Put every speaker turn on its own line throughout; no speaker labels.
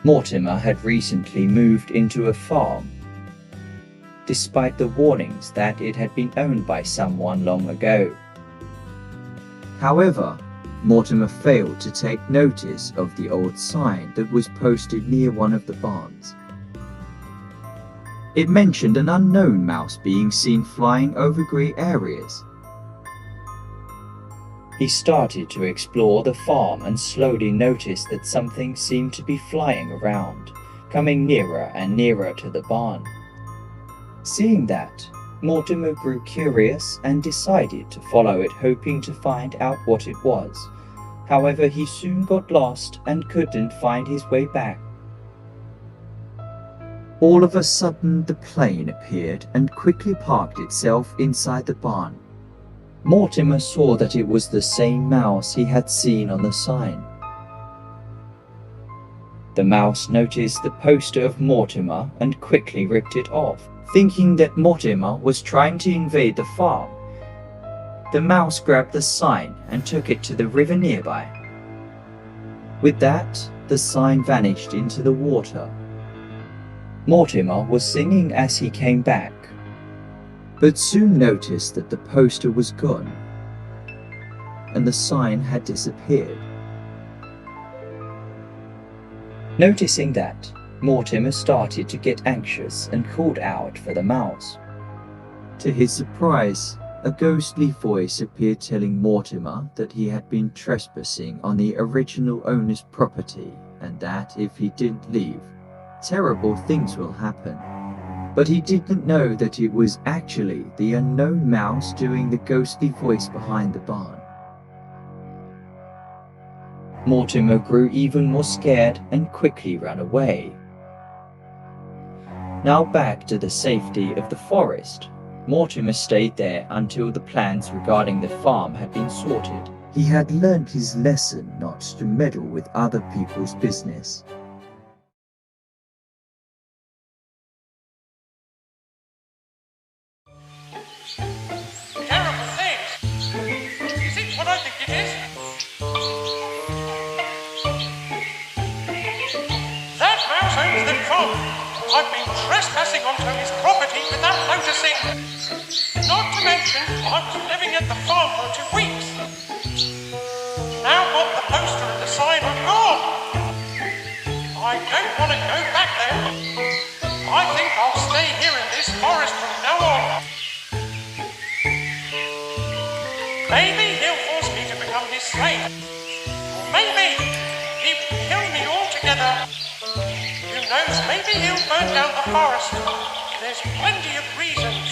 Mortimer had recently moved into a farm, despite the warnings that it had been owned by someone long ago. However, Mortimer failed to take notice of the old sign that was posted near one of the barns. It mentioned an unknown mouse being seen flying over grey areas. He started to explore the farm and slowly noticed that something seemed to be flying around, coming nearer and nearer to the barn. Seeing that, Mortimer grew curious and decided to follow it, hoping to find out what it was. However, he soon got lost and couldn't find his way back. All of a sudden, the plane appeared and quickly parked itself inside the barn. Mortimer saw that it was the same mouse he had seen on the sign. The mouse noticed the poster of Mortimer and quickly ripped it off, thinking that Mortimer was trying to invade the farm. The mouse grabbed the sign and took it to the river nearby. With that, the sign vanished into the water. Mortimer was singing as he came back, but soon noticed that the poster was gone and the sign had disappeared. Noticing that, Mortimer started to get anxious and called out for the mouse. To his surprise, a ghostly voice appeared telling Mortimer that he had been trespassing on the original owner's property and that if he didn't leave, terrible things will happen. But he didn't know that it was actually the unknown mouse doing the ghostly voice behind the barn. Mortimer grew even more scared and quickly ran away. Now back to the safety of the forest, Mortimer stayed there until the plans regarding the farm had been sorted. He had learned his lesson not to meddle with other people's business.
Terrible things! Is it what I think it is? That mouse owns the farm. I've been trespassing onto his property without noticing. Not to mention, I was living at the farm for 2 weeks. Now what the poster and the sign are gone. I don't want to go back there. I think I'll stay here in this forest from now on. Maybe he'll force me to become his slave. Or maybe he will kill me altogether. Who knows, maybe he'll burn down the forest. There's plenty of reasons.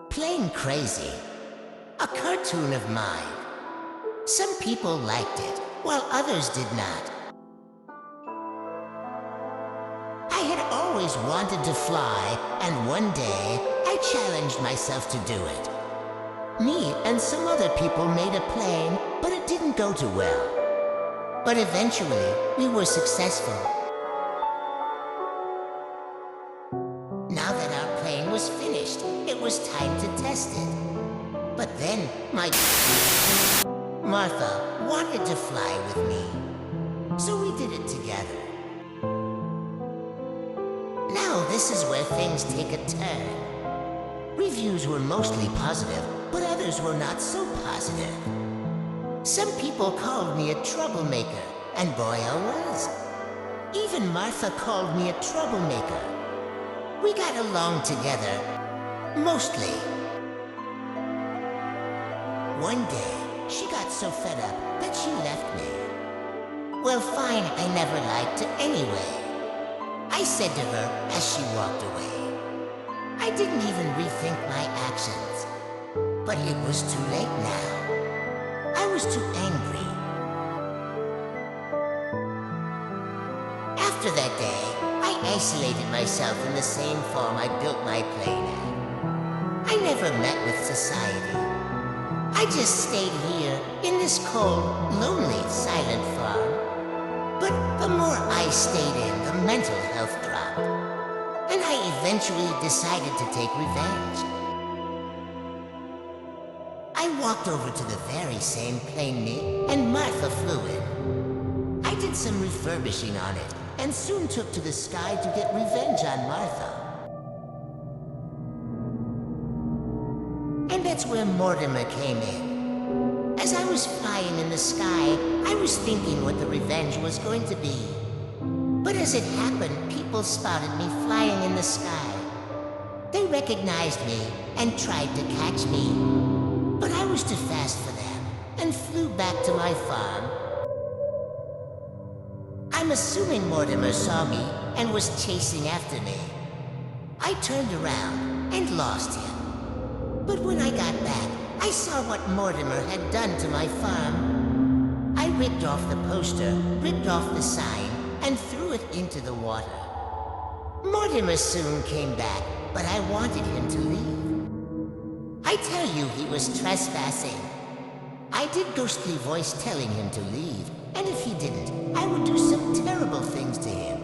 Plain Crazy, a cartoon of mine. Some people liked it, while others did not. I had always wanted to fly, and one day I challenged myself to do it. Me and some other people made a plane, but it didn't go too well. But eventually, we were successful. Now that our plane was finished, it was time to test it. But then, my Martha wanted to fly with me, so we did it together. Now this is where things take a turn. Reviews were mostly positive, but others were not so positive. Some people called me a troublemaker, and boy I was. Even Martha called me a troublemaker. We got along together, mostly. One day, she got so fed up that she left me. Well, fine, I never liked her anyway. I said to her as she walked away. I didn't even rethink my actions. But it was too late now. I was too angry. After that day, I isolated myself in the same farm I built my plane at. I never met with society. I just stayed here in this cold, lonely, silent farm. But the more I stayed in, the mental health dropped. and I eventually decided to take revenge. I walked over to the very same plane me and Martha flew in. I did some refurbishing on it, and soon took to the sky to get revenge on Martha. And that's where Mortimer came in. As I was flying in the sky, I was thinking what the revenge was going to be. But as it happened, people spotted me flying in the sky. They recognized me and tried to catch me. But I was too fast for them and flew back to my farm. I'm assuming Mortimer saw me and was chasing after me. I turned around and lost him. But when I got back, I saw what Mortimer had done to my farm. I ripped off the poster, ripped off the sign, and threw it into the water. Mortimer soon came back, but I wanted him to leave. I tell you, he was trespassing. I did ghostly voice telling him to leave, and if he didn't, I would do some terrible things to him.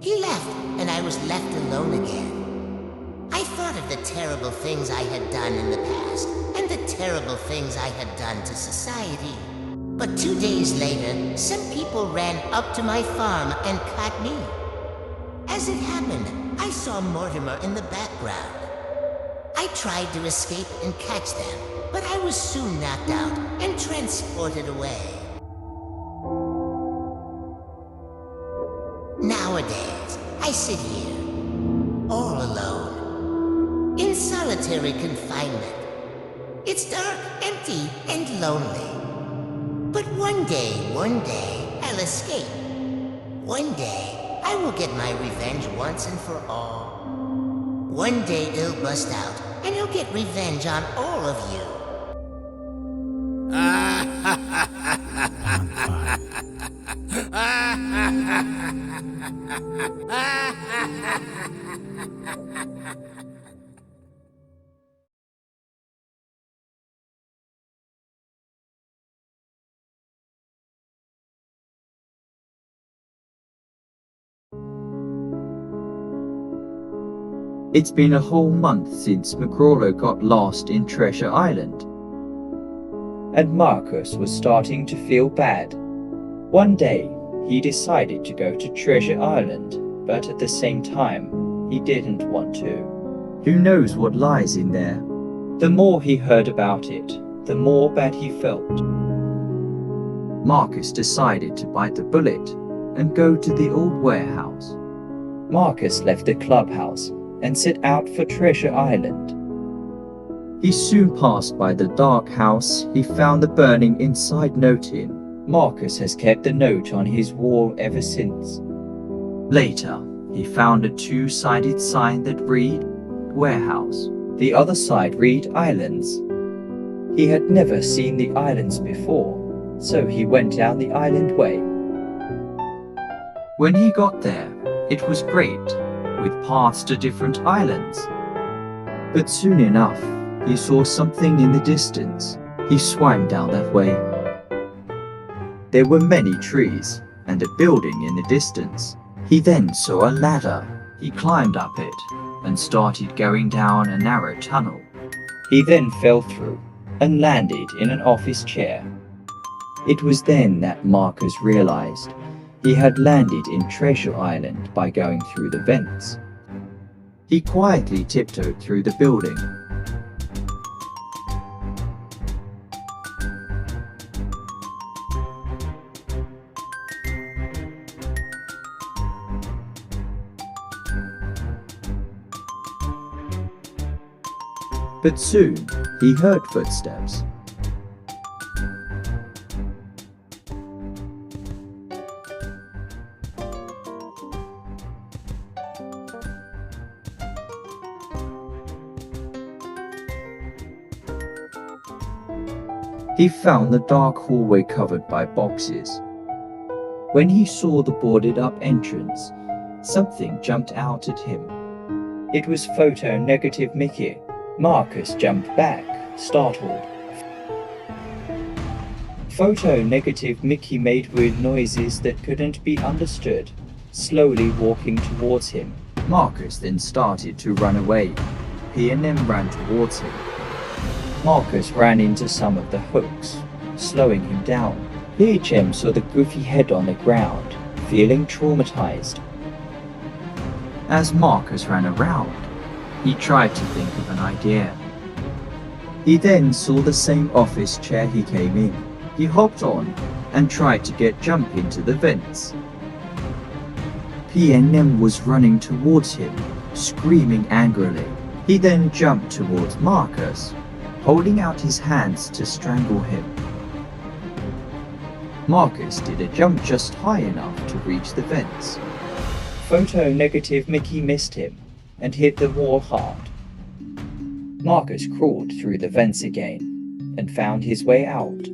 He left, and I was left alone again. I thought of the terrible things I had done in the past, and the terrible things I had done to society. But 2 days later, some people ran up to my farm and caught me. As it happened, I saw Mortimer in the background. I tried to escape and catch them, but I was soon knocked out and transported away. Nowadays, I sit here, all alone, in solitary confinement. It's dark, empty, and lonely. But one day, I'll escape. One day, I will get my revenge once and for all. One day, it'll bust out, and I'll get revenge on all of you.
It's been a whole month since McCrawler got lost in Treasure Island, and Marcus was starting to feel bad. One day, he decided to go to Treasure Island, but at the same time, he didn't want to. Who knows what lies in there? The more he heard about it, the more bad he felt. Marcus decided to bite the bullet and go to the old warehouse. Marcus left the clubhouse and set out for Treasure Island. He soon passed by the dark house. He found the burning inside note in. Marcus has kept the note on his wall ever since. Later, he found a two-sided sign that read Warehouse. The other side read Islands. He had never seen the islands before, so he went down the island way. When he got there, it was great, with paths to different islands. But soon enough, he saw something in the distance. He swam down that way. There were many trees and a building in the distance. He then saw a ladder. He climbed up it and started going down a narrow tunnel. He then fell through and landed in an office chair. It was then that Marcus realized he had landed in Treasure Island by going through the vents. He quietly tiptoed through the building. But soon, he heard footsteps. He found the dark hallway covered by boxes. When he saw the boarded-up entrance, something jumped out at him. It was Photo Negative Mickey. Marcus jumped back, startled. Photo Negative Mickey made weird noises that couldn't be understood, slowly walking towards him. Marcus then started to run away. P&M ran towards him. Marcus ran into some of the hooks, slowing him down. PHM saw the goofy head on the ground, feeling traumatized. As Marcus ran around, he tried to think of an idea. He then saw the same office chair he came in. He hopped on and tried to get jump into the vents. PNM was running towards him, screaming angrily. He then jumped towards Marcus, holding out his hands to strangle him. Marcus did a jump just high enough to reach the vents. Photo negative Mickey missed him and hit the wall hard. Marcus crawled through the vents again and found his way out.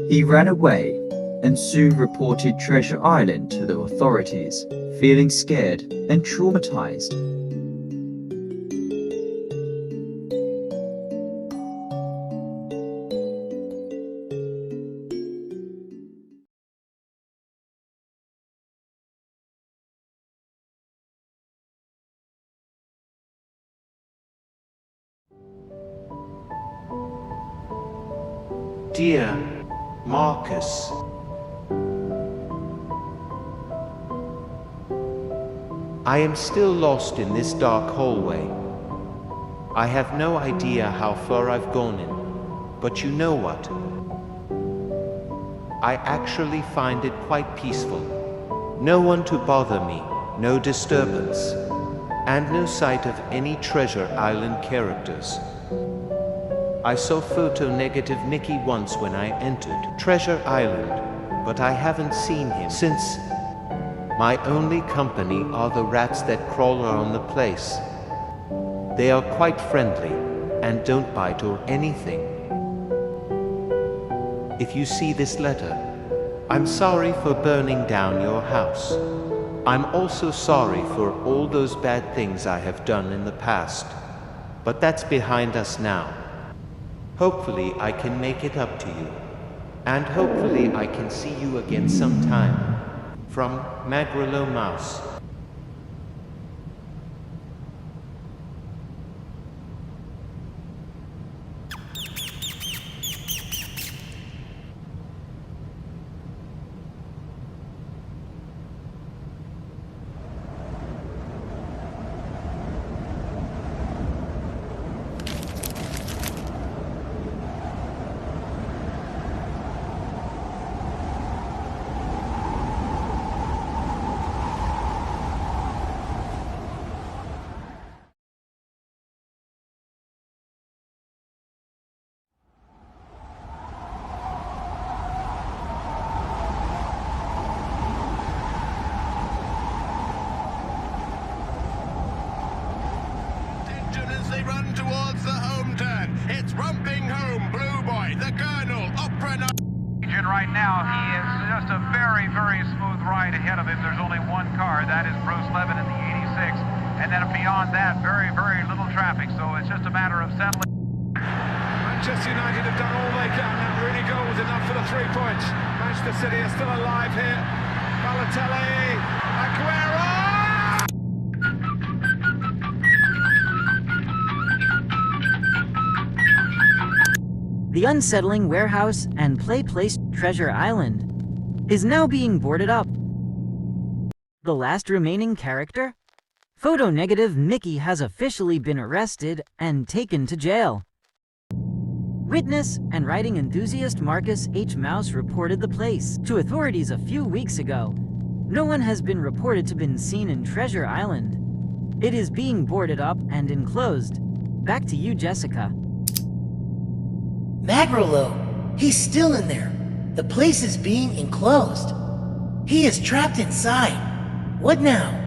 He ran away and soon reported Treasure Island to the authorities, feeling scared and traumatized.
Dear Marcus, I am still lost in this dark hallway. I have no idea how far I've gone in, but you know what? I actually find it quite peaceful. No one to bother me, no disturbance, and no sight of any Treasure Island characters. I saw photo negative Mickey once when I entered Treasure Island, but I haven't seen him since. My only company are the rats that crawl around the place. They are quite friendly and don't bite or anything. If you see this letter, I'm sorry for burning down your house. I'm also sorry for all those bad things I have done in the past, but that's behind us now. Hopefully I can make it up to you, and hopefully I can see you again sometime. From Magrelo Mouse.
They run towards the home turn. It's romping home, Blue Boy, the Colonel, Opera Night.
Right now, he is just a very, very smooth ride ahead of him. There's only one car, that is Bruce Levin in the 86. And then beyond that, very, very little traffic. So it's just a matter of settling.
Manchester United have done all they can. That Rooney goal was enough for the 3 points. Manchester City are still alive here. Balotelli, Aguero!
The unsettling warehouse and play place Treasure Island is now being boarded up. The last remaining character? Photo negative Mickey has officially been arrested and taken to jail. Witness and writing enthusiast Marcus H. Mouse reported the place to authorities a few weeks ago. No one has been reported to have been seen in Treasure Island. It is being boarded up and enclosed. Back to you, Jessica.
Magrelo, he's still in there. The place is being enclosed. He is trapped inside. What now?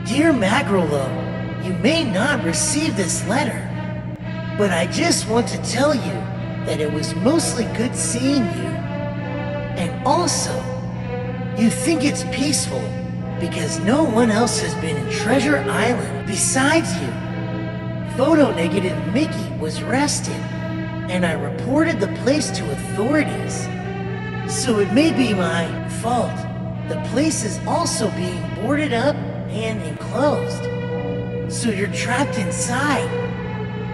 Dear Magrelo, you may not receive this letter, but I just want to tell you that it was mostly good seeing you. And also, you think it's peaceful because no one else has been in Treasure Island besides you. Photo negative Mickey was arrested. and I reported the place to authorities. So it may be my fault. The place is also being boarded up and enclosed. So you're trapped inside.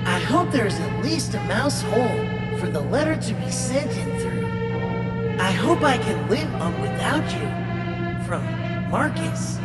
I hope there's at least a mouse hole for the letter to be sent in through. I hope I can live on without you. From Marcus.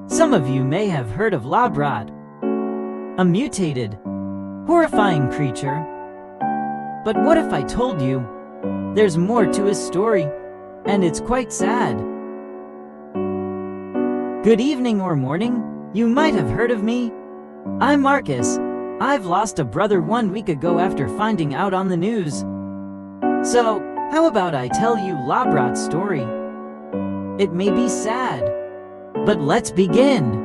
Some of you may have heard of Labrot, a mutated, horrifying creature. But what if I told you there's more to his story, and it's quite sad? Good evening or morning, you might have heard of me. I'm Marcus. I've lost a brother 1 week ago after finding out on the news. So, how about I tell you Labrot's story? It may be sad, but let's begin.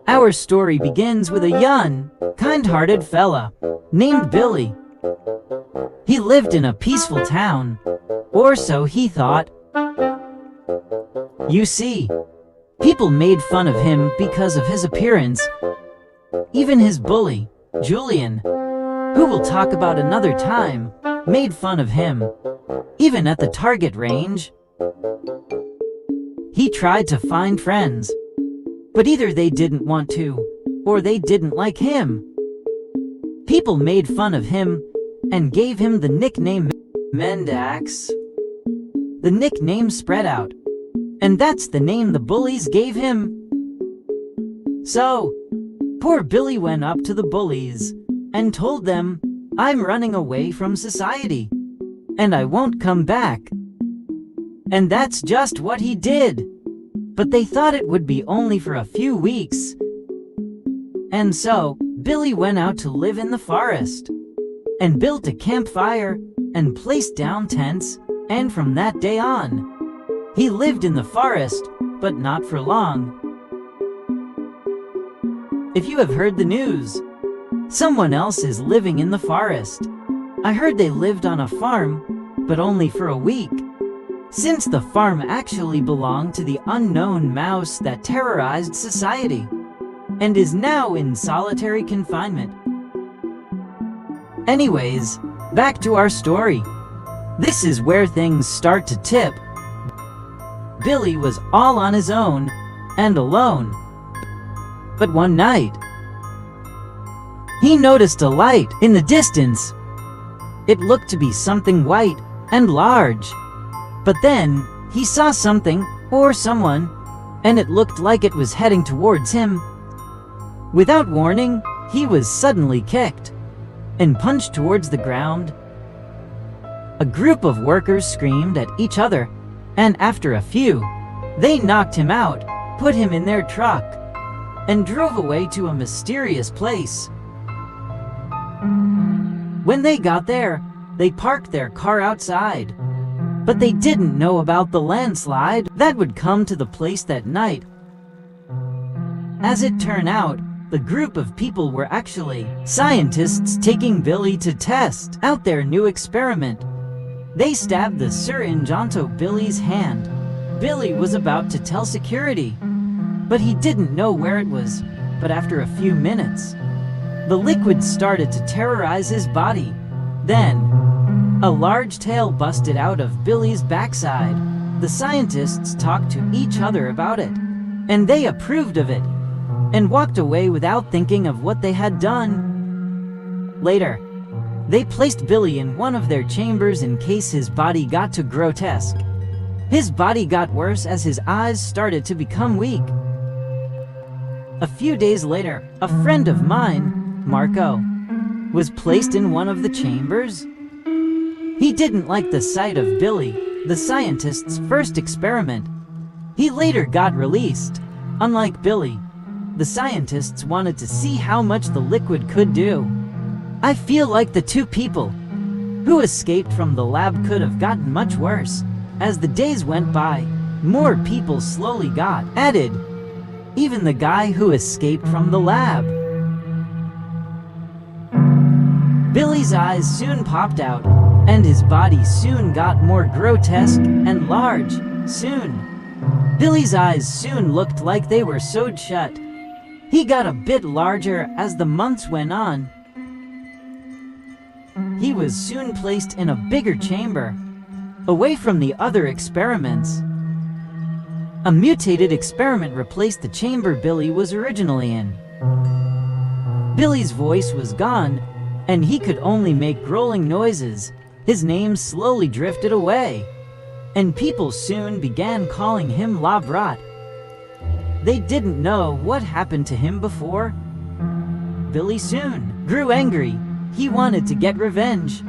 Our story begins with a young, kind-hearted fella named Billy. He lived in a peaceful town, or so he thought. You see, people made fun of him because of his appearance. Even his bully, Julian, who we'll talk about another time, made fun of him. Even at the target range, he tried to find friends, but either they didn't want to, or they didn't like him. People made fun of him and gave him the nickname Mendax. The nickname spread out, and that's the name the bullies gave him. So, poor Billy went up to the bullies and told them, "I'm running away from society, and I won't come back." And that's just what he did. But they thought it would be only for a few weeks. And so, Billy went out to live in the forest, and built a campfire, and placed down tents, and from that day on, he lived in the forest, but not for long. If you have heard the news, someone else is living in the forest. I heard they lived on a farm, but only for a week, since the farm actually belonged to the unknown mouse that terrorized society, and is now in solitary confinement. Anyways, back to our story. This is where things start to tip. Billy was all on his own, and alone. But one night, he noticed a light in the distance. It looked to be something white and large. But then, he saw something, or someone, and it looked like it was heading towards him. Without warning, he was suddenly kicked and punched towards the ground. A group of workers screamed at each other, and after a few, they knocked him out, put him in their truck, and drove away to a mysterious place. When they got there, they parked their car outside. But they didn't know about the landslide that would come to the place that night. As it turned out, the group of people were actually scientists taking Billy to test out their new experiment. They stabbed the syringe onto Billy's hand. Billy was about to tell security, but he didn't know where it was. But after a few minutes, the liquid started to terrorize his body. Then, a large tail busted out of Billy's backside. The scientists talked to each other about it, and they approved of it, and walked away without thinking of what they had done. Later, they placed Billy in one of their chambers in case his body got too grotesque. His body got worse as his eyes started to become weak. A few days later, a friend of mine, Marco, was placed in one of the chambers. He didn't like the sight of Billy, the scientist's first experiment. He later got released. Unlike Billy, the scientists wanted to see how much the liquid could do. I feel like the two people who escaped from the lab could have gotten much worse. As the days went by, more people slowly got added. Even the guy who escaped from the lab. Billy's eyes soon popped out, and his body soon got more grotesque and large. Soon, Billy's eyes soon looked like they were sewed shut. He got a bit larger as the months went on. He was soon placed in a bigger chamber, away from the other experiments. A mutated experiment replaced the chamber Billy was originally in. Billy's voice was gone, and he could only make growling noises. His name slowly drifted away, and people soon began calling him La Brat. They didn't know what happened to him before. Billy soon grew angry. He wanted to get revenge.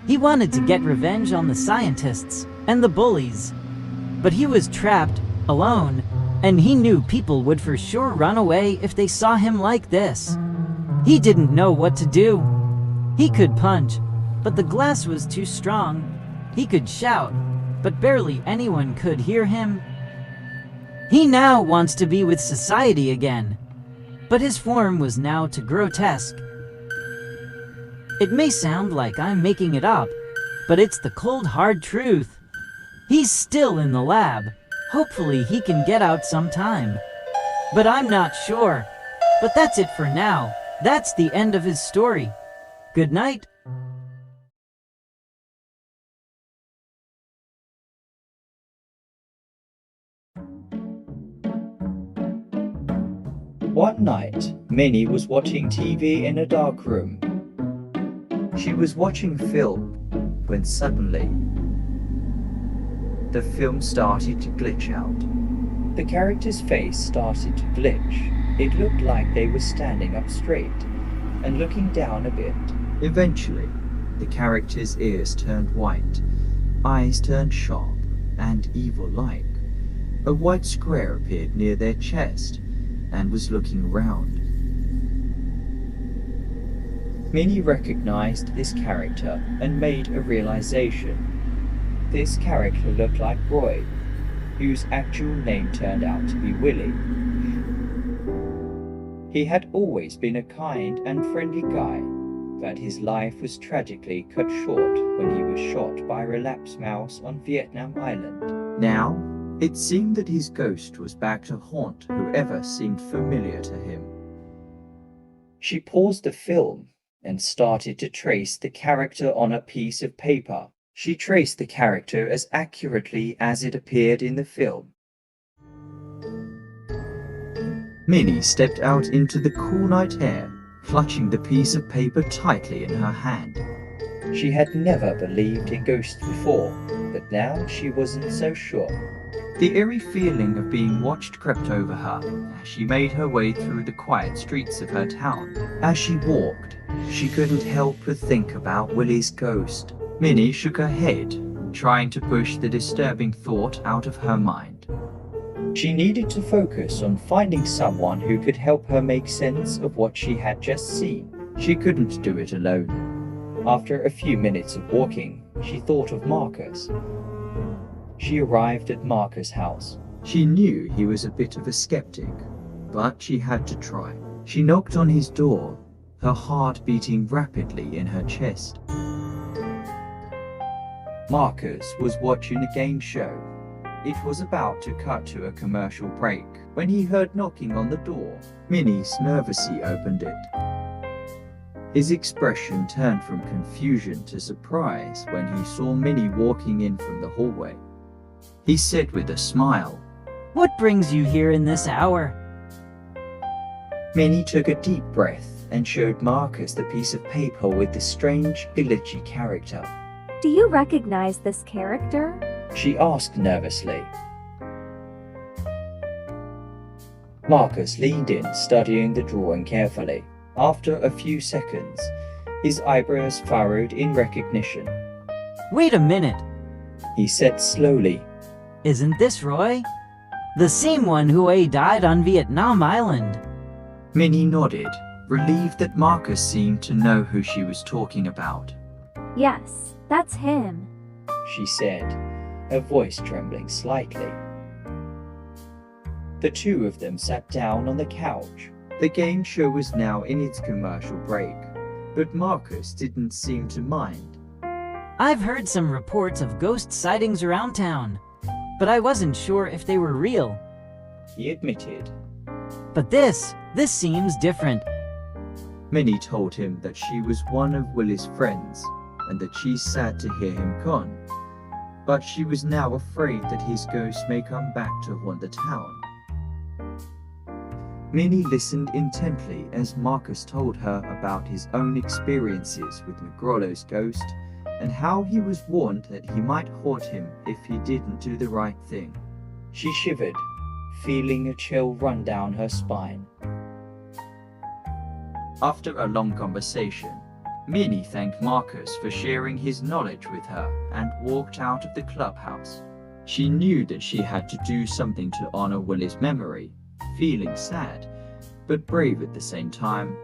He wanted to get revenge on the scientists and the bullies. But he was trapped, alone, and he knew people would for sure run away if they saw him like this. He didn't know what to do. He could punch, but the glass was too strong. He could shout, but barely anyone could hear him. He now wants to be with society again, but his form was now too grotesque. It may sound like I'm making it up, but it's the cold hard truth. He's still in the lab. Hopefully he can get out sometime. But I'm not sure. But that's it for now. That's the end of his story. Good night.
One night, Minnie was watching TV in a dark room. She was watching film when suddenly the film started to glitch out. The character's face started to glitch. It looked like they were standing up straight and looking down a bit. Eventually, the character's ears turned white, eyes turned sharp and evil-like. A white square appeared near their chest and was looking round. Minnie recognized this character and made a realization. This character looked like Roy, whose actual name turned out to be Willie. He had always been a kind and friendly guy, but his life was tragically cut short when he was shot by a relapsed mouse on Vietnam Island. Now, it seemed that his ghost was back to haunt whoever seemed familiar to him. She paused the film and started to trace the character on a piece of paper. She traced the character as accurately as it appeared in the film. Minnie stepped out into the cool night air, clutching the piece of paper tightly in her hand. She had never believed in ghosts before, but now she wasn't so sure. The eerie feeling of being watched crept over her as she made her way through the quiet streets of her town. As she walked, she couldn't help but think about Willie's ghost. Minnie shook her head, trying to push the disturbing thought out of her mind. She needed to focus on finding someone who could help her make sense of what she had just seen. She couldn't do it alone. After a few minutes of walking, she thought of Marcus. She arrived at Marcus' house. She knew he was a bit of a skeptic, but she had to try. She knocked on his door, her heart beating rapidly in her chest. Marcus was watching a game show. It was about to cut to a commercial break when he heard knocking on the door. Minnie nervously opened it. His expression turned from confusion to surprise when he saw Minnie walking in from the hallway. He said with a smile,
What brings you here in this hour?
Minnie took a deep breath and showed Marcus the piece of paper with the strange, glitchy character.
Do you recognize this character?
She asked nervously. Marcus leaned in, studying the drawing carefully. After a few seconds, his eyebrows furrowed in recognition.
Wait a minute.
He said slowly,
Isn't this Roy? The same one who died on Vietnam Island.
Minnie nodded, relieved that Marcus seemed to know who she was talking about.
Yes, that's him.
She said, her voice trembling slightly. The two of them sat down on the couch. The game show was now in its commercial break, but Marcus didn't seem to mind.
I've heard some reports of ghost sightings around town, but I wasn't sure if they were real.
He admitted.
But this seems different.
Minnie told him that she was one of Willie's friends and that she's sad to hear him gone, but she was now afraid that his ghost may come back to haunt the town. Minnie listened intently as Marcus told her about his own experiences with Negrolo's ghost and how he was warned that he might haunt him if he didn't do the right thing. She shivered, feeling a chill run down her spine. After a long conversation, Minnie thanked Marcus for sharing his knowledge with her and walked out of the clubhouse. She knew that she had to do something to honor Willie's memory, feeling sad, but brave at the same time.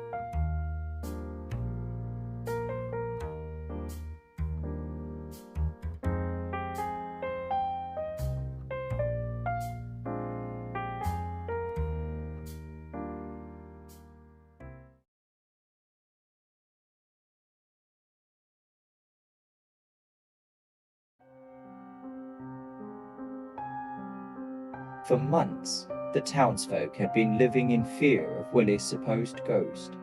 For months, the townsfolk had been living in fear of Willie's supposed ghost.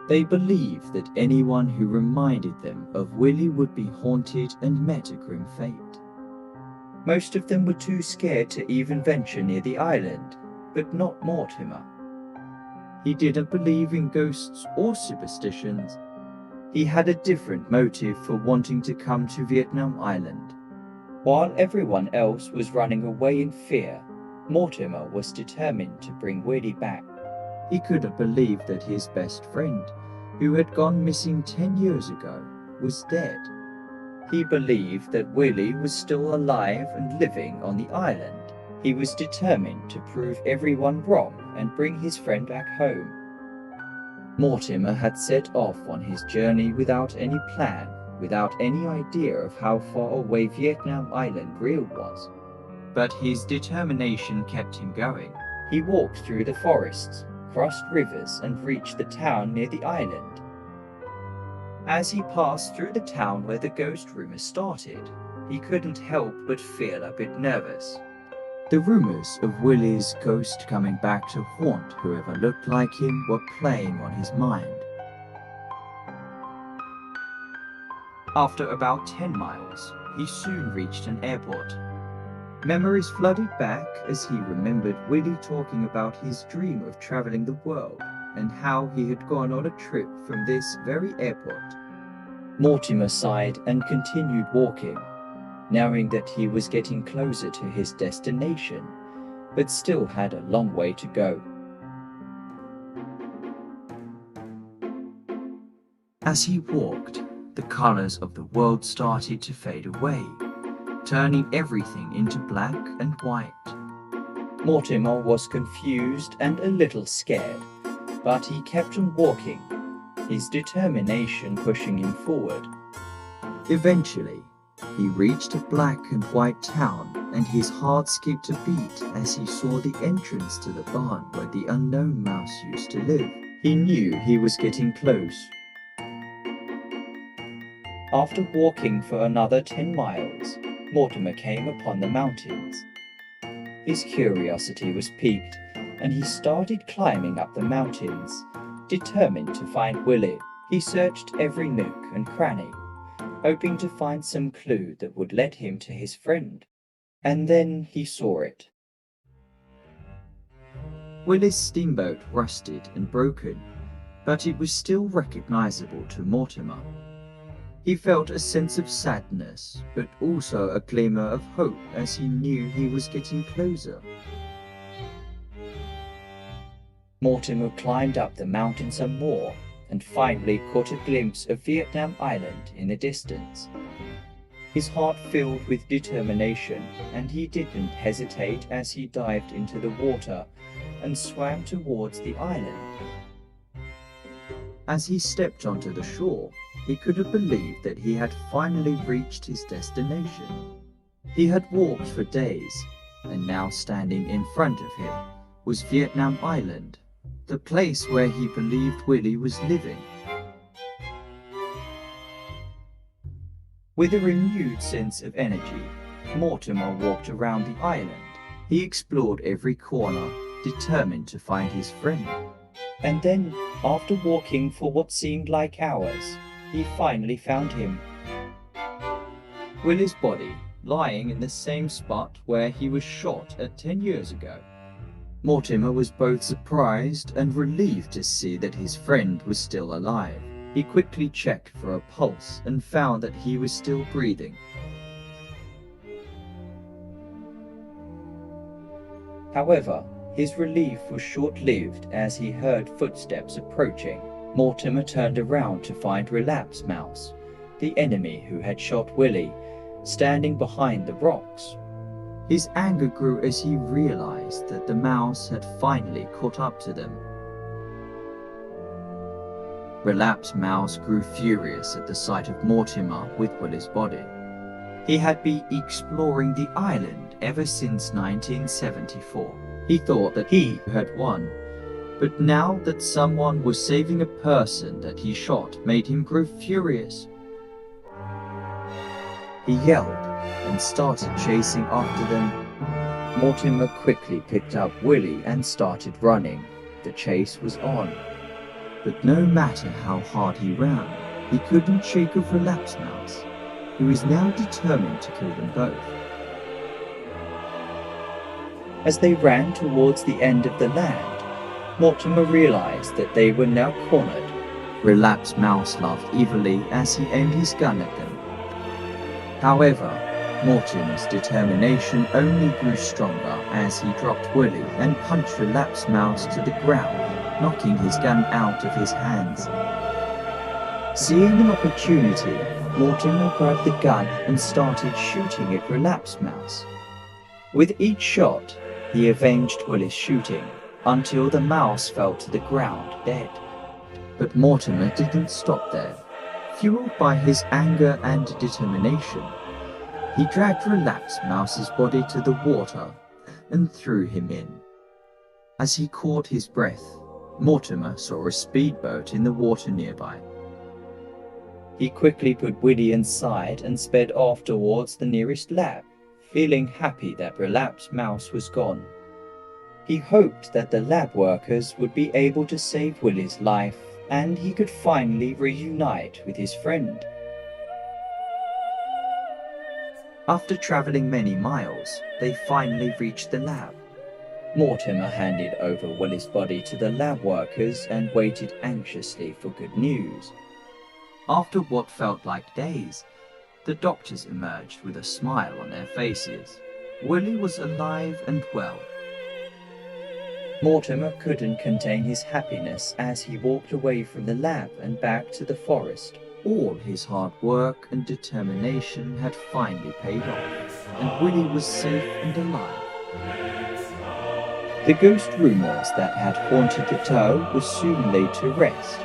They believed that anyone who reminded them of Willie would be haunted and met a grim fate. Most of them were too scared to even venture near the island, but not Mortimer. He didn't believe in ghosts or superstitions. He had a different motive for wanting to come to Vietnam Island. While everyone else was running away in fear, Mortimer was determined to bring Willie back. He couldn't believe that his best friend, who had gone missing 10 years ago, was dead. He believed that Willie was still alive and living on the island. He was determined to prove everyone wrong and bring his friend back home. Mortimer had set off on his journey without any plan, without any idea of how far away Vietnam Island really was. But his determination kept him going. He walked through the forests, crossed rivers, and reached the town near the island. As he passed through the town where the ghost rumors started, he couldn't help but feel a bit nervous. The rumors of Willie's ghost coming back to haunt whoever looked like him were playing on his mind. After about 10 miles, he soon reached an airport. Memories flooded back as he remembered Willie talking about his dream of traveling the world and how he had gone on a trip from this very airport. Mortimer sighed and continued walking, knowing that he was getting closer to his destination, but still had a long way to go. As he walked, the colors of the world started to fade away, turning everything into black and white. Mortimer was confused and a little scared, but he kept on walking, his determination pushing him forward. Eventually, He reached a black and white town, and his heart skipped a beat as he saw the entrance to the barn where the unknown mouse used to live. He knew he was getting close. After walking for another 10 miles, Mortimer came upon the mountains. His curiosity was piqued, and he started climbing up the mountains, determined to find Willie. He searched every nook and cranny, hoping to find some clue that would lead him to his friend. And then he saw it. Willie's steamboat rusted and broken, but it was still recognizable to Mortimer. He felt a sense of sadness, but also a glimmer of hope as he knew he was getting closer. Mortimer climbed up the mountain some more and finally caught a glimpse of Vietnam Island in the distance. His heart filled with determination, and he didn't hesitate as he dived into the water and swam towards the island. As he stepped onto the shore, he couldn't believe that he had finally reached his destination. He had walked for days, and now standing in front of him was Vietnam Island, the place where he believed Willie was living. With a renewed sense of energy, Mortimer walked around the island. He explored every corner, determined to find his friend. And then, after walking for what seemed like hours, he finally found him. Willie's body lying in the same spot where he was shot 10 years ago. Mortimer was both surprised and relieved to see that his friend was still alive. He quickly checked for a pulse and found that he was still breathing. However, his relief was short-lived as he heard footsteps approaching. Mortimer turned around to find Relapse Mouse, the enemy who had shot Willie, standing behind the rocks. His anger grew as he realized that the mouse had finally caught up to them. Relapse Mouse grew furious at the sight of Mortimer with Willie's body. He had been exploring the island ever since 1974. He thought that he had won, but now that someone was saving a person that he shot made him grow furious. He yelled and started chasing after them. Mortimer quickly picked up Willie and started running. The chase was on. But no matter how hard he ran, he couldn't shake off Relapse Mouse, who was now determined to kill them both. As they ran towards the end of the land, Mortimer realized that they were now cornered. Relapse Mouse laughed evilly as he aimed his gun at them. However, Mortimer's determination only grew stronger as he dropped Willie and punched Relapse Mouse to the ground, knocking his gun out of his hands. Seeing an opportunity, Mortimer grabbed the gun and started shooting at Relapse Mouse. With each shot, he avenged Willie's shooting until the mouse fell to the ground dead. But Mortimer didn't stop there. Fueled by his anger and determination, he dragged Relapse Mouse's body to the water and threw him in. As he caught his breath, Mortimer saw a speedboat in the water nearby. He quickly put Willie inside and sped off towards the nearest lab, feeling happy that Relapse Mouse was gone. He hoped that the lab workers would be able to save Willie's life and he could finally reunite with his friend. After traveling many miles, they finally reached the lab. Mortimer handed over Willie's body to the lab workers and waited anxiously for good news. After what felt like days, the doctors emerged with a smile on their faces. Willie was alive and well. Mortimer couldn't contain his happiness as he walked away from the lab and back to the forest. All his hard work and determination had finally paid off, and Willie was safe and alive. The ghost rumors that had haunted the tow were soon laid to rest,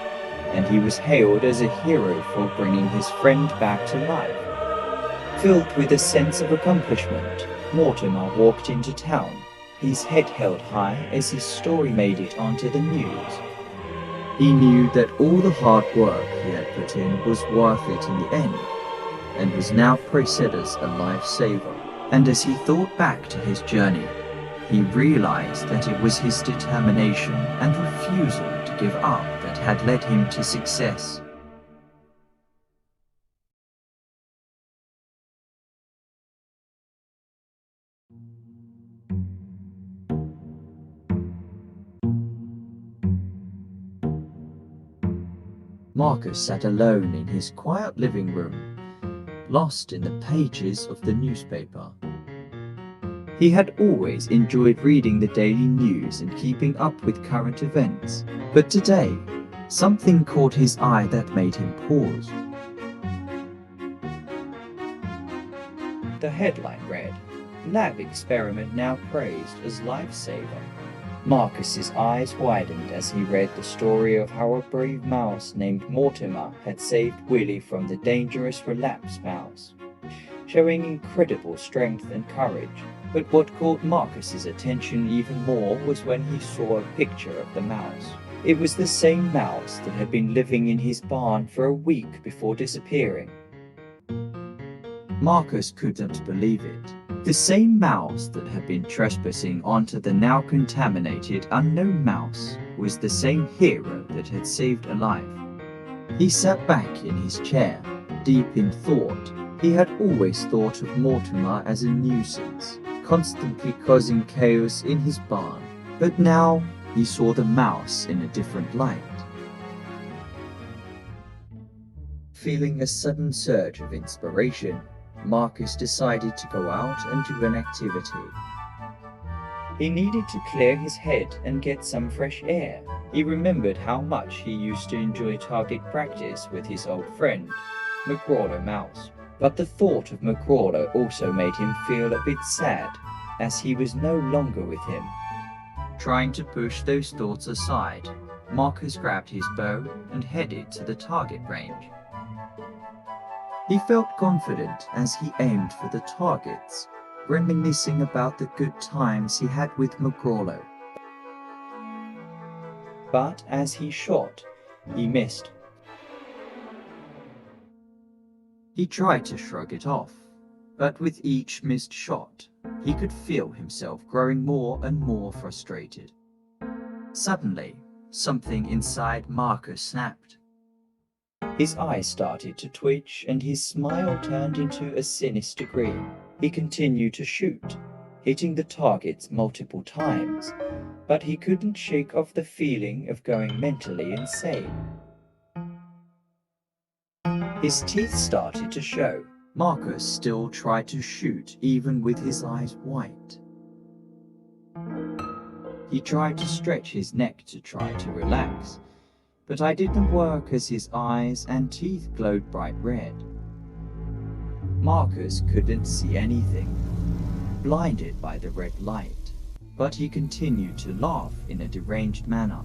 and he was hailed as a hero for bringing his friend back to life. Filled with a sense of accomplishment, Mortimer walked into town, his head held high as his story made it onto the news. He knew that all the hard work he had put in was worth it in the end, and was now praised as a lifesaver. And as he thought back to his journey, he realized that it was his determination and refusal to give up that had led him to success. Marcus sat alone in his quiet living room, lost in the pages of the newspaper. He had always enjoyed reading the daily news and keeping up with current events, but today, something caught his eye that made him pause. The headline read, "Lab experiment now praised as lifesaver." Marcus's eyes widened as he read the story of how a brave mouse named Mortimer had saved Willie from the dangerous relapse mouse, showing incredible strength and courage. But what caught Marcus's attention even more was when he saw a picture of the mouse. It was the same mouse that had been living in his barn for a week before disappearing. Marcus couldn't believe it. The same mouse that had been trespassing onto the now contaminated unknown mouse was the same hero that had saved a life. He sat back in his chair, deep in thought. He had always thought of Mortimer as a nuisance, constantly causing chaos in his barn, but now he saw the mouse in a different light. Feeling a sudden surge of inspiration, Marcus decided to go out and do an activity. He needed to clear his head and get some fresh air. He remembered how much he used to enjoy target practice with his old friend, McCrawler Mouse. But the thought of McCrawler also made him feel a bit sad, as he was no longer with him. Trying to push those thoughts aside, Marcus grabbed his bow and headed to the target range. He felt confident as he aimed for the targets, reminiscing about the good times he had with McCrawler. But as he shot, he missed. He tried to shrug it off, but with each missed shot, he could feel himself growing more and more frustrated. Suddenly, something inside Marcus snapped. His eyes started to twitch and his smile turned into a sinister grin. He continued to shoot, hitting the targets multiple times, but he couldn't shake off the feeling of going mentally insane. His teeth started to show. Marcus still tried to shoot even with his eyes white. He tried to stretch his neck to try to relax, but it didn't work as his eyes and teeth glowed bright red. Marcus couldn't see anything, blinded by the red light, but he continued to laugh in a deranged manner.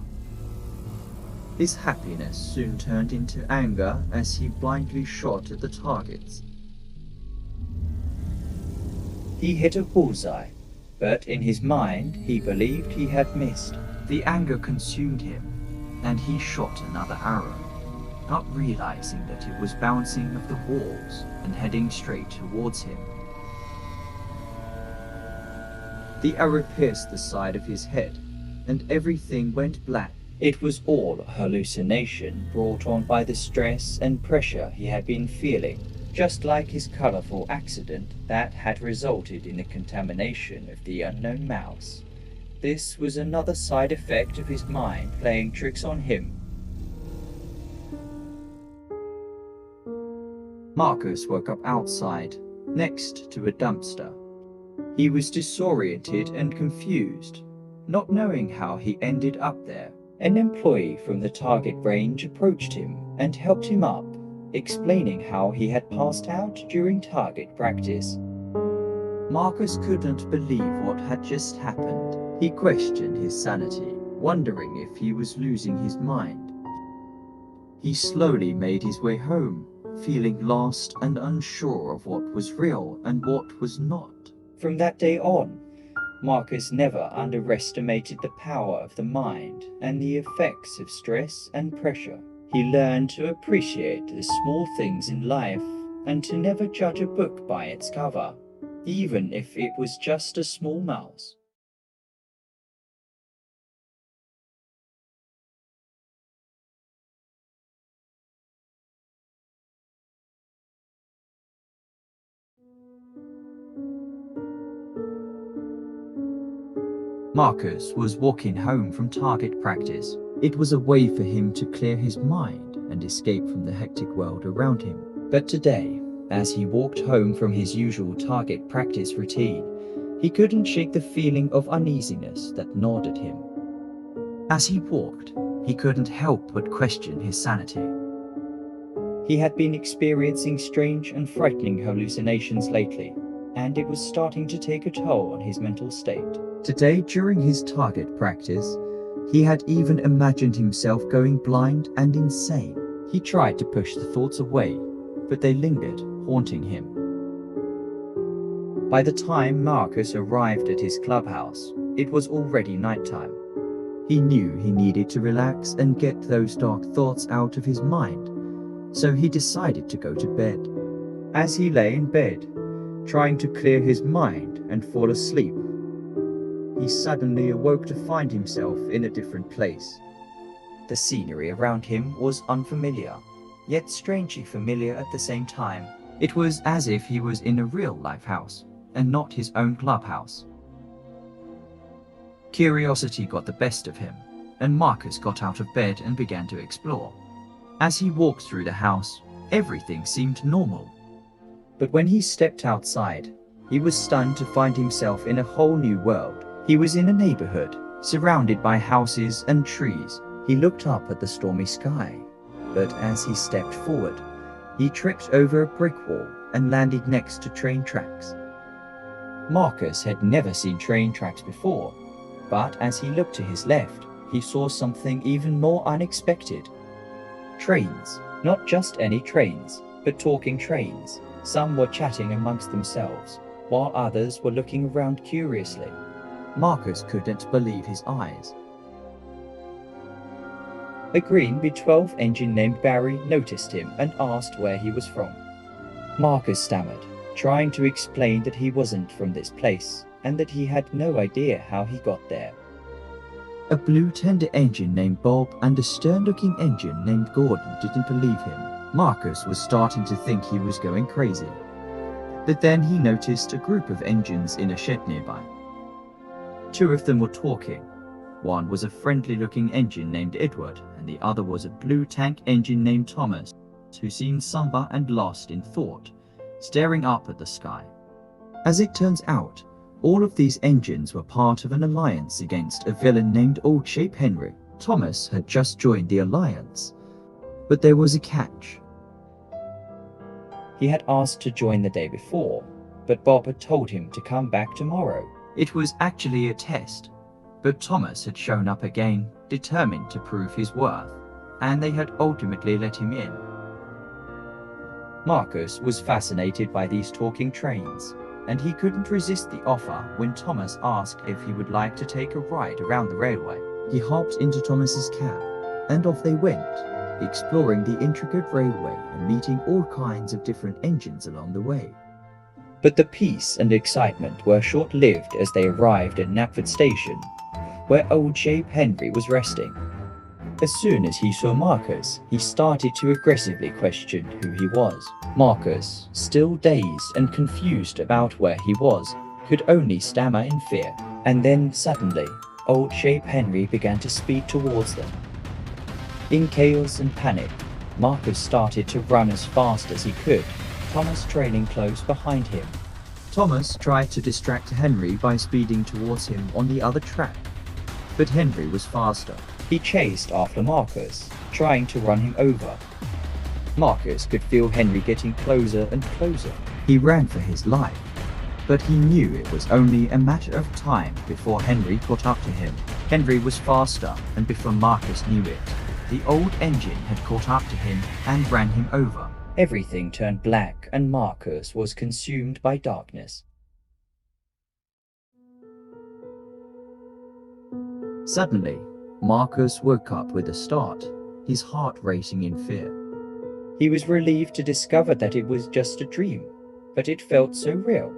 His happiness soon turned into anger as he blindly shot at the targets. He hit a bullseye, but in his mind he believed he had missed. The anger consumed him, and he shot another arrow, not realizing that it was bouncing off the walls and heading straight towards him. The arrow pierced the side of his head, and everything went black. It was all a hallucination brought on by the stress and pressure he had been feeling, just like his colorful accident that had resulted in the contamination of the unknown mouse. This was another side effect of his mind playing tricks on him. Marcus woke up outside, next to a dumpster. He was disoriented and confused, not knowing how he ended up there. An employee from the target range approached him and helped him up, explaining how he had passed out during target practice. Marcus couldn't believe what had just happened. He questioned his sanity, wondering if he was losing his mind. He slowly made his way home, feeling lost and unsure of what was real and what was not. From that day on, Marcus never underestimated the power of the mind and the effects of stress and pressure. He learned to appreciate the small things in life and to never judge a book by its cover, even if it was just a small mouse. Marcus was walking home from target practice. It was a way for him to clear his mind and escape from the hectic world around him. But today, as he walked home from his usual target practice routine, he couldn't shake the feeling of uneasiness that gnawed at him. As he walked, he couldn't help but question his sanity. He had been experiencing strange and frightening hallucinations lately, and it was starting to take a toll on his mental state. Today, during his target practice, he had even imagined himself going blind and insane. He tried to push the thoughts away, but they lingered, haunting him. By the time Marcus arrived at his clubhouse, it was already nighttime. He knew he needed to relax and get those dark thoughts out of his mind, so he decided to go to bed. As he lay in bed, trying to clear his mind and fall asleep, he suddenly awoke to find himself in a different place. The scenery around him was unfamiliar, yet strangely familiar at the same time. It was as if he was in a real-life house, and not his own clubhouse. Curiosity got the best of him, and Marcus got out of bed and began to explore. As he walked through the house, everything seemed normal. But when he stepped outside, he was stunned to find himself in a whole new world. He was in a neighborhood, surrounded by houses and trees. He looked up at the stormy sky, but as he stepped forward, he tripped over a brick wall and landed next to train tracks. Marcus had never seen train tracks before, but as he looked to his left, he saw something even more unexpected. Trains, not just any trains, but talking trains. Some were chatting amongst themselves, while others were looking around curiously. Marcus couldn't believe his eyes. A green B-12 engine named Barry noticed him and asked where he was from. Marcus stammered, trying to explain that he wasn't from this place and that he had no idea how he got there. A blue tender engine named Bob and a stern-looking engine named Gordon didn't believe him. Marcus was starting to think he was going crazy. But then he noticed a group of engines in a shed nearby. Two of them were talking. One was a friendly-looking engine named Edward, and the other was a blue tank engine named Thomas, who seemed somber and lost in thought, staring up at the sky. As it turns out, all of these engines were part of an alliance against a villain named Old Shape Henry. Thomas had just joined the alliance, but there was a catch. He had asked to join the day before, but Bob had told him to come back tomorrow. It was actually a test, but Thomas had shown up again, determined to prove his worth, and they had ultimately let him in. Marcus was fascinated by these talking trains, and he couldn't resist the offer when Thomas asked if he would like to take a ride around the railway. He hopped into Thomas's cab, and off they went, exploring the intricate railway and meeting all kinds of different engines along the way. But the peace and excitement were short-lived as they arrived at Knapford Station, where Old Shape Henry was resting. As soon as he saw Marcus, he started to aggressively question who he was. Marcus, still dazed and confused about where he was, could only stammer in fear. And then suddenly, Old Shape Henry began to speed towards them. In chaos and panic, Marcus started to run as fast as he could, Thomas trailing close behind him. Thomas tried to distract Henry by speeding towards him on the other track, but Henry was faster. He chased after Marcus, trying to run him over. Marcus could feel Henry getting closer and closer. He ran for his life, but he knew it was only a matter of time before Henry caught up to him. Henry was faster, and before Marcus knew it, the old engine had caught up to him and ran him over. Everything turned black and Marcus was consumed by darkness. Suddenly, Marcus woke up with a start, his heart racing in fear. He was relieved to discover that it was just a dream, but it felt so real.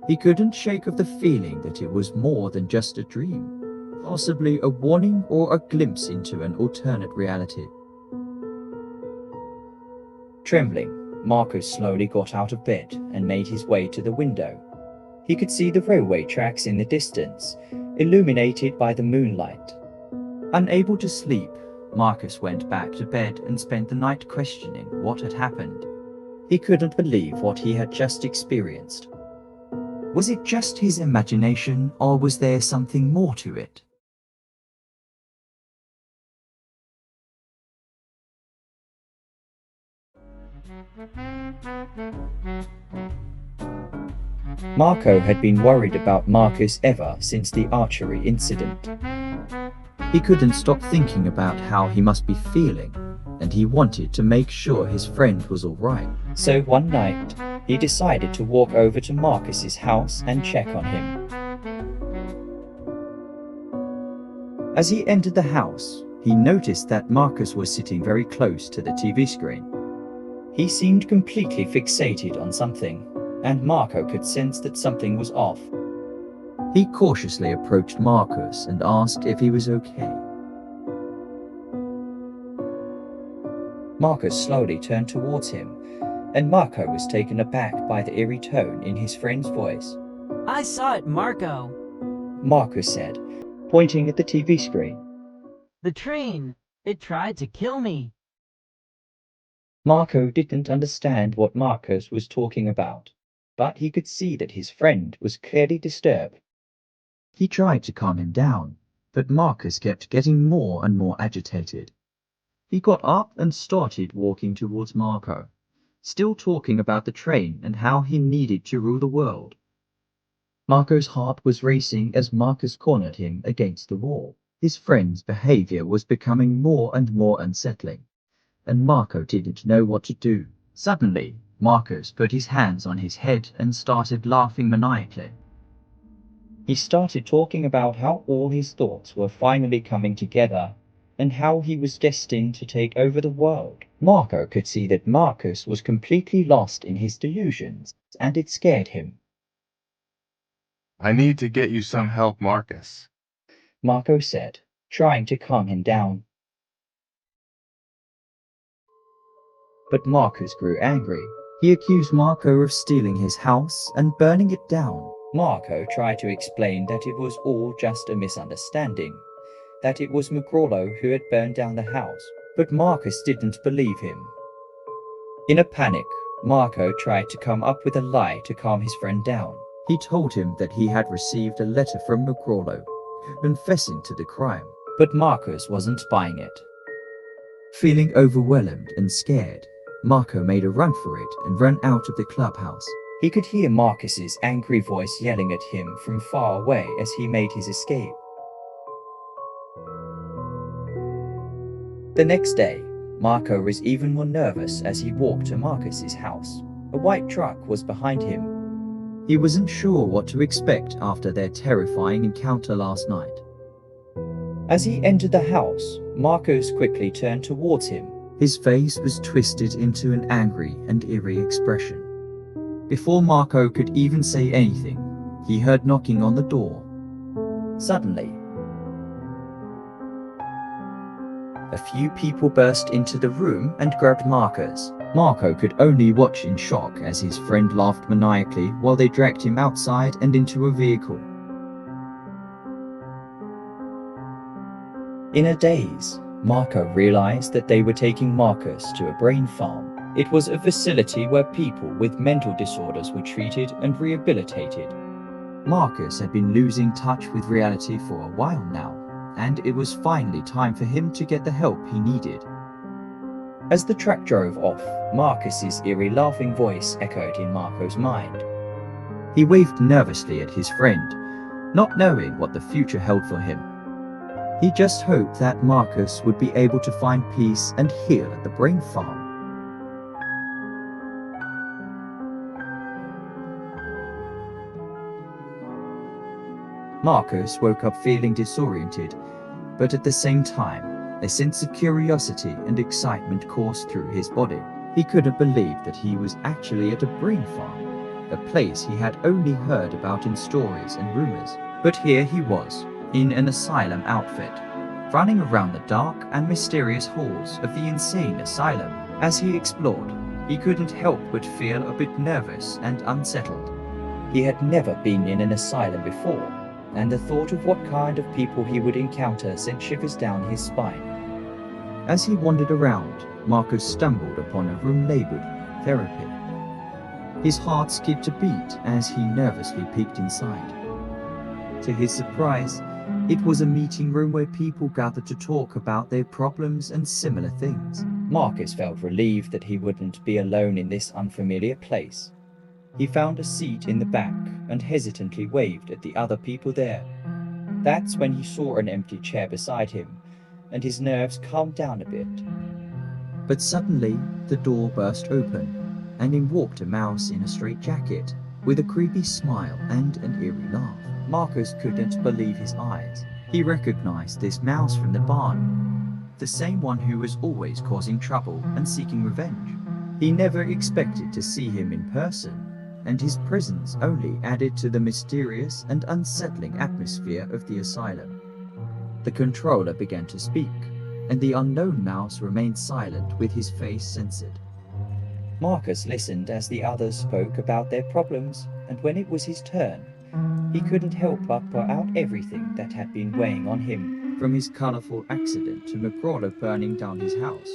He couldn't shake off the feeling that it was more than just a dream, possibly a warning or a glimpse into an alternate reality. Trembling, Marcus slowly got out of bed and made his way to the window. He could see the railway tracks in the distance, illuminated by the moonlight. Unable to sleep, Marcus went back to bed and spent the night questioning what had happened. He couldn't believe what he had just experienced. Was it just his imagination, or was there something more to it? Marco had been worried about Marcus ever since the archery incident. He couldn't stop thinking about how he must be feeling, and he wanted to make sure his friend was all right. So one night, he decided to walk over to Marcus's house and check on him. As he entered the house, he noticed that Marcus was sitting very close to the TV screen. He seemed completely fixated on something, and Marco could sense that something was off. He cautiously approached Marcus and asked if he was okay. Marcus slowly turned towards him, and Marco was taken aback by the eerie tone in his friend's voice.
I saw it, Marco.
Marcus said, pointing at the TV screen.
The train. It tried to kill me.
Marco didn't understand what Marcus was talking about, but he could see that his friend was clearly disturbed. He tried to calm him down, but Marcus kept getting more and more agitated. He got up and started walking towards Marco, still talking about the train and how he needed to rule the world. Marco's heart was racing as Marcus cornered him against the wall. His friend's behavior was becoming more and more unsettling, and Marco didn't know what to do. Suddenly, Marcus put his hands on his head and started laughing maniacally. He started talking about how all his thoughts were finally coming together and how he was destined to take over the world. Marco could see that Marcus was completely lost in his delusions, and it scared him.
I need to get you some help, Marcus,
Marco said, trying to calm him down. But Marcus grew angry. He accused Marco of stealing his house and burning it down. Marco tried to explain that it was all just a misunderstanding, that it was McGrawlow who had burned down the house, but Marcus didn't believe him. In a panic, Marco tried to come up with a lie to calm his friend down. He told him that he had received a letter from McGrawlow, confessing to the crime, but Marcus wasn't buying it. Feeling overwhelmed and scared, Marco made a run for it and ran out of the clubhouse. He could hear Marcus's angry voice yelling at him from far away as he made his escape. The next day, Marco was even more nervous as he walked to Marcus's house. A white truck was behind him. He wasn't sure what to expect after their terrifying encounter last night. As he entered the house, Marcus quickly turned towards him. His face was twisted into an angry and eerie expression. Before Marco could even say anything, he heard knocking on the door. Suddenly, a few people burst into the room and grabbed Marcus. Marco could only watch in shock as his friend laughed maniacally while they dragged him outside and into a vehicle. In a daze, Marco realized that they were taking Marcus to a brain farm. It was a facility where people with mental disorders were treated and rehabilitated. Marcus had been losing touch with reality for a while now, and it was finally time for him to get the help he needed. As the truck drove off, Marcus's eerie laughing voice echoed in Marco's mind. He waved nervously at his friend, not knowing what the future held for him. He just hoped that Marcus would be able to find peace and heal at the brain farm. Marcus woke up feeling disoriented, but at the same time, a sense of curiosity and excitement coursed through his body. He couldn't believe that he was actually at a brain farm, a place he had only heard about in stories and rumors. But here he was, in an asylum outfit, running around the dark and mysterious halls of the insane asylum. As he explored, he couldn't help but feel a bit nervous and unsettled. He had never been in an asylum before, and the thought of what kind of people he would encounter sent shivers down his spine. As he wandered around, Marcus stumbled upon a room labeled Therapy. His heart skipped a beat as he nervously peeked inside. To his surprise, it was a meeting room where people gathered to talk about their problems and similar things. Marcus felt relieved that he wouldn't be alone in this unfamiliar place. He found a seat in the back and hesitantly waved at the other people there. That's when he saw an empty chair beside him, and his nerves calmed down a bit. But suddenly, the door burst open, and in walked a mouse in a straitjacket, with a creepy smile and an eerie laugh. Marcus couldn't believe his eyes. He recognized this mouse from the barn, the same one who was always causing trouble and seeking revenge. He never expected to see him in person, and his presence only added to the mysterious and unsettling atmosphere of the asylum. The controller began to speak, and the unknown mouse remained silent with his face censored. Marcus listened as the others spoke about their problems, and when it was his turn, he couldn't help but pour out everything that had been weighing on him, from his colorful accident to McCrawler burning down his house,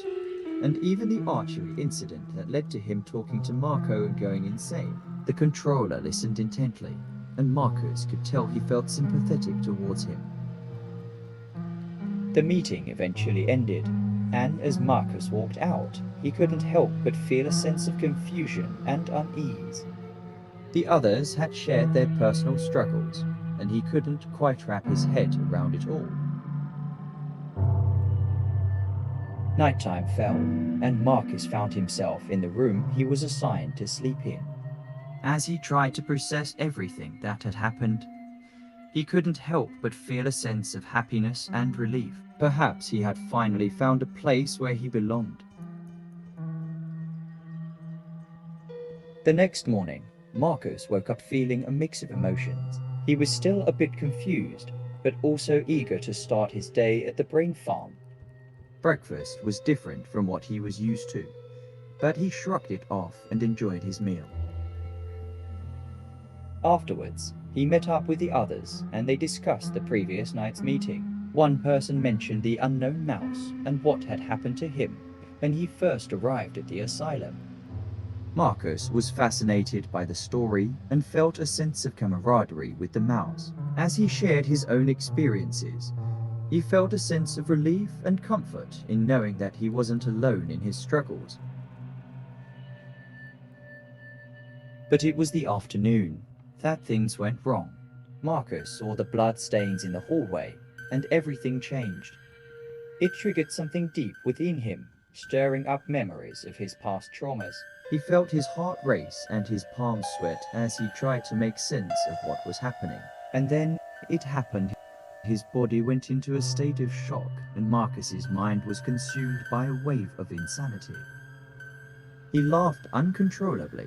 and even the archery incident that led to him talking to Marco and going insane. The controller listened intently, and Marcus could tell he felt sympathetic towards him. The meeting eventually ended, and as Marcus walked out, he couldn't help but feel a sense of confusion and unease. The others had shared their personal struggles, and he couldn't quite wrap his head around it all. Nighttime fell, and Marcus found himself in the room he was assigned to sleep in. As he tried to process everything that had happened, he couldn't help but feel a sense of happiness and relief. Perhaps he had finally found a place where he belonged. The next morning, Marcus woke up feeling a mix of emotions. He was still a bit confused, but also eager to start his day at the brain farm. Breakfast was different from what he was used to, but he shrugged it off and enjoyed his meal. Afterwards, he met up with the others and they discussed the previous night's meeting. One person mentioned the unknown mouse and what had happened to him when he first arrived at the asylum. Marcus was fascinated by the story and felt a sense of camaraderie with the mouse. As he shared his own experiences, he felt a sense of relief and comfort in knowing that he wasn't alone in his struggles. But it was the afternoon that things went wrong. Marcus saw the blood stains in the hallway, and everything changed. It triggered something deep within him, stirring up memories of his past traumas. He felt his heart race and his palms sweat as he tried to make sense of what was happening. And then it happened. His body went into a state of shock, and Marcus's mind was consumed by a wave of insanity. He laughed uncontrollably,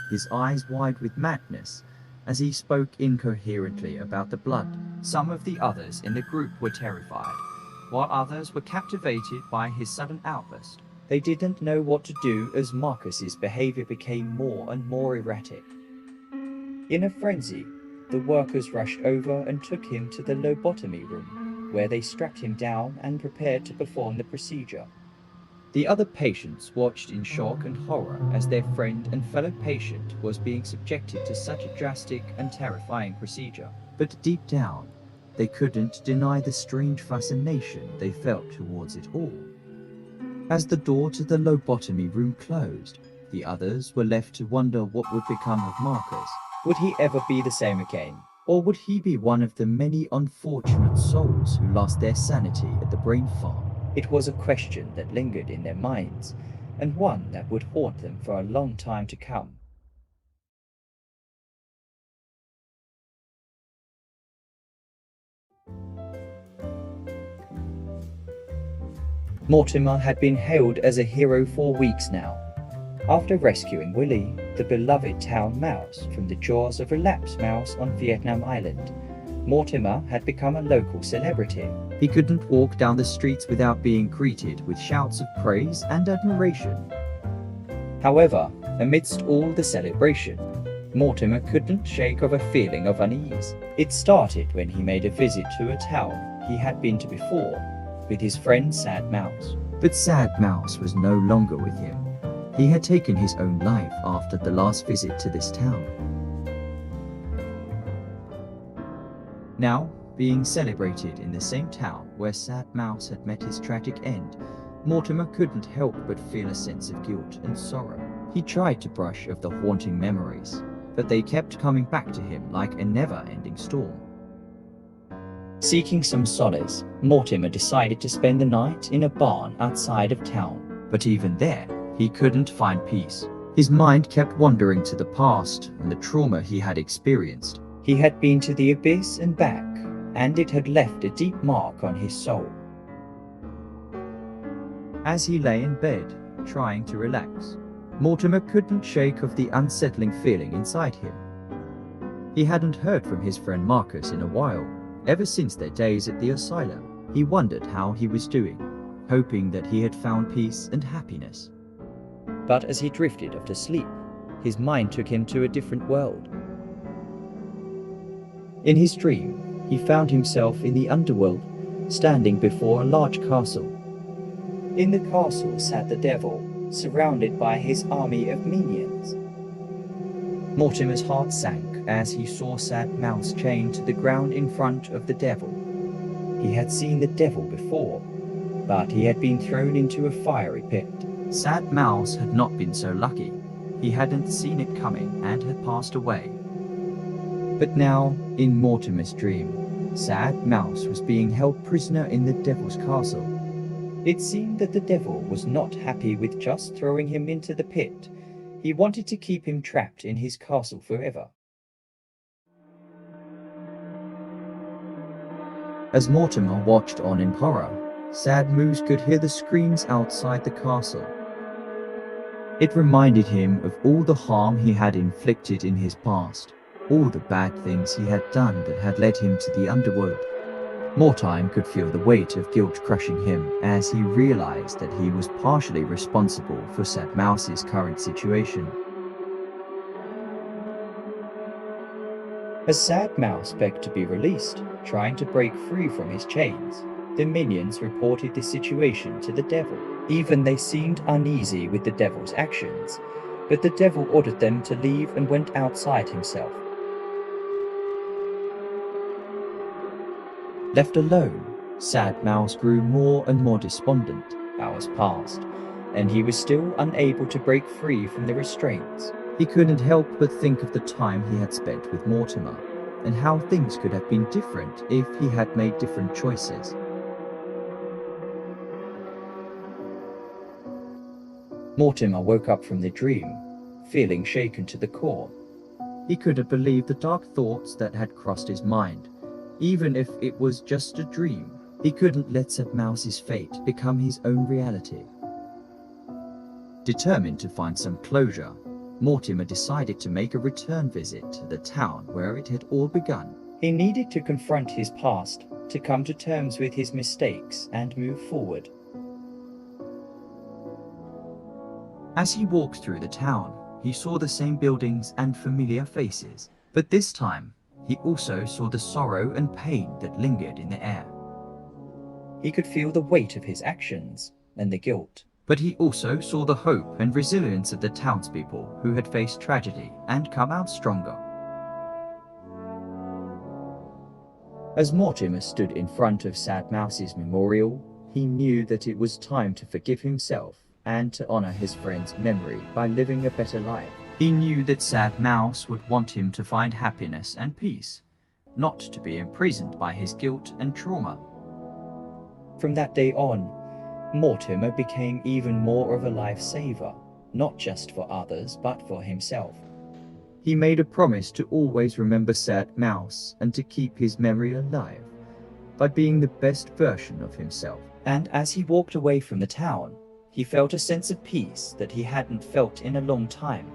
his eyes wide with madness, as he spoke incoherently about the blood. Some of the others in the group were terrified, while others were captivated by his sudden outburst. They didn't know what to do as Marcus's behavior became more and more erratic. In a frenzy, the workers rushed over and took him to the lobotomy room, where they strapped him down and prepared to perform the procedure. The other patients watched in shock and horror as their friend and fellow patient was being subjected to such a drastic and terrifying procedure. But deep down, they couldn't deny the strange fascination they felt towards it all. As the door to the lobotomy room closed, the others were left to wonder what would become of Marcus. Would he ever be the same again? Or would he be one of the many unfortunate souls who lost their sanity at the brain farm? It was a question that lingered in their minds, and one that would haunt them for a long time to come. Mortimer had been hailed as a hero for weeks now. After rescuing Willie, the beloved town mouse, from the jaws of a lapsed mouse on Vietnam Island, Mortimer had become a local celebrity. He couldn't walk down the streets without being greeted with shouts of praise and admiration. However, amidst all the celebration, Mortimer couldn't shake off a feeling of unease. It started when he made a visit to a town he had been to before with his friend Sad Mouse. But Sad Mouse was no longer with him. He had taken his own life after the last visit to this town. Now, being celebrated in the same town where Sad Mouse had met his tragic end, Mortimer couldn't help but feel a sense of guilt and sorrow. He tried to brush off the haunting memories, but they kept coming back to him like a never-ending storm. Seeking some solace, Mortimer decided to spend the night in a barn outside of town. But even there, he couldn't find peace. His mind kept wandering to the past and the trauma he had experienced. He had been to the abyss and back, and it had left a deep mark on his soul. As he lay in bed, trying to relax, Mortimer couldn't shake off the unsettling feeling inside him. He hadn't heard from his friend Marcus in a while. Ever since their days at the asylum, he wondered how he was doing, hoping that he had found peace and happiness. But as he drifted off to sleep, his mind took him to a different world. In his dream, he found himself in the underworld, standing before a large castle. In the castle sat the devil, surrounded by his army of minions. Mortimer's heart sank as he saw Sad Mouse chained to the ground in front of the devil. He had seen the devil before, but he had been thrown into a fiery pit. Sad Mouse had not been so lucky. He hadn't seen it coming and had passed away. But now, in Mortimer's dream, Sad Mouse was being held prisoner in the devil's castle. It seemed that the devil was not happy with just throwing him into the pit. He wanted to keep him trapped in his castle forever. As Mortimer watched on in horror, Sad Moose could hear the screams outside the castle. It reminded him of all the harm he had inflicted in his past, all the bad things he had done that had led him to the underworld. Mortimer could feel the weight of guilt crushing him as he realized that he was partially responsible for Sad Mouse's current situation. As Sad Mouse begged to be released, trying to break free from his chains, the minions reported the situation to the devil. Even they seemed uneasy with the devil's actions, but the devil ordered them to leave and went outside himself. Left alone, Sad Mouse grew more and more despondent. Hours passed, and he was still unable to break free from the restraints. He couldn't help but think of the time he had spent with Mortimer, and how things could have been different if he had made different choices. Mortimer woke up from the dream, feeling shaken to the core. He couldn't believe the dark thoughts that had crossed his mind. Even if it was just a dream, he couldn't let Sad Mouse's fate become his own reality. Determined to find some closure, Mortimer decided to make a return visit to the town where it had all begun. He needed to confront his past, to come to terms with his mistakes and move forward. As he walked through the town, he saw the same buildings and familiar faces, but this time, he also saw the sorrow and pain that lingered in the air. He could feel the weight of his actions and the guilt, but he also saw the hope and resilience of the townspeople who had faced tragedy and come out stronger. As Mortimer stood in front of Sad Mouse's memorial, he knew that it was time to forgive himself and to honor his friend's memory by living a better life. He knew that Sad Mouse would want him to find happiness and peace, not to be imprisoned by his guilt and trauma. From that day on, Mortimer became even more of a lifesaver, not just for others but for himself. He made a promise to always remember Sad Mouse and to keep his memory alive by being the best version of himself. And as he walked away from the town, he felt a sense of peace that he hadn't felt in a long time.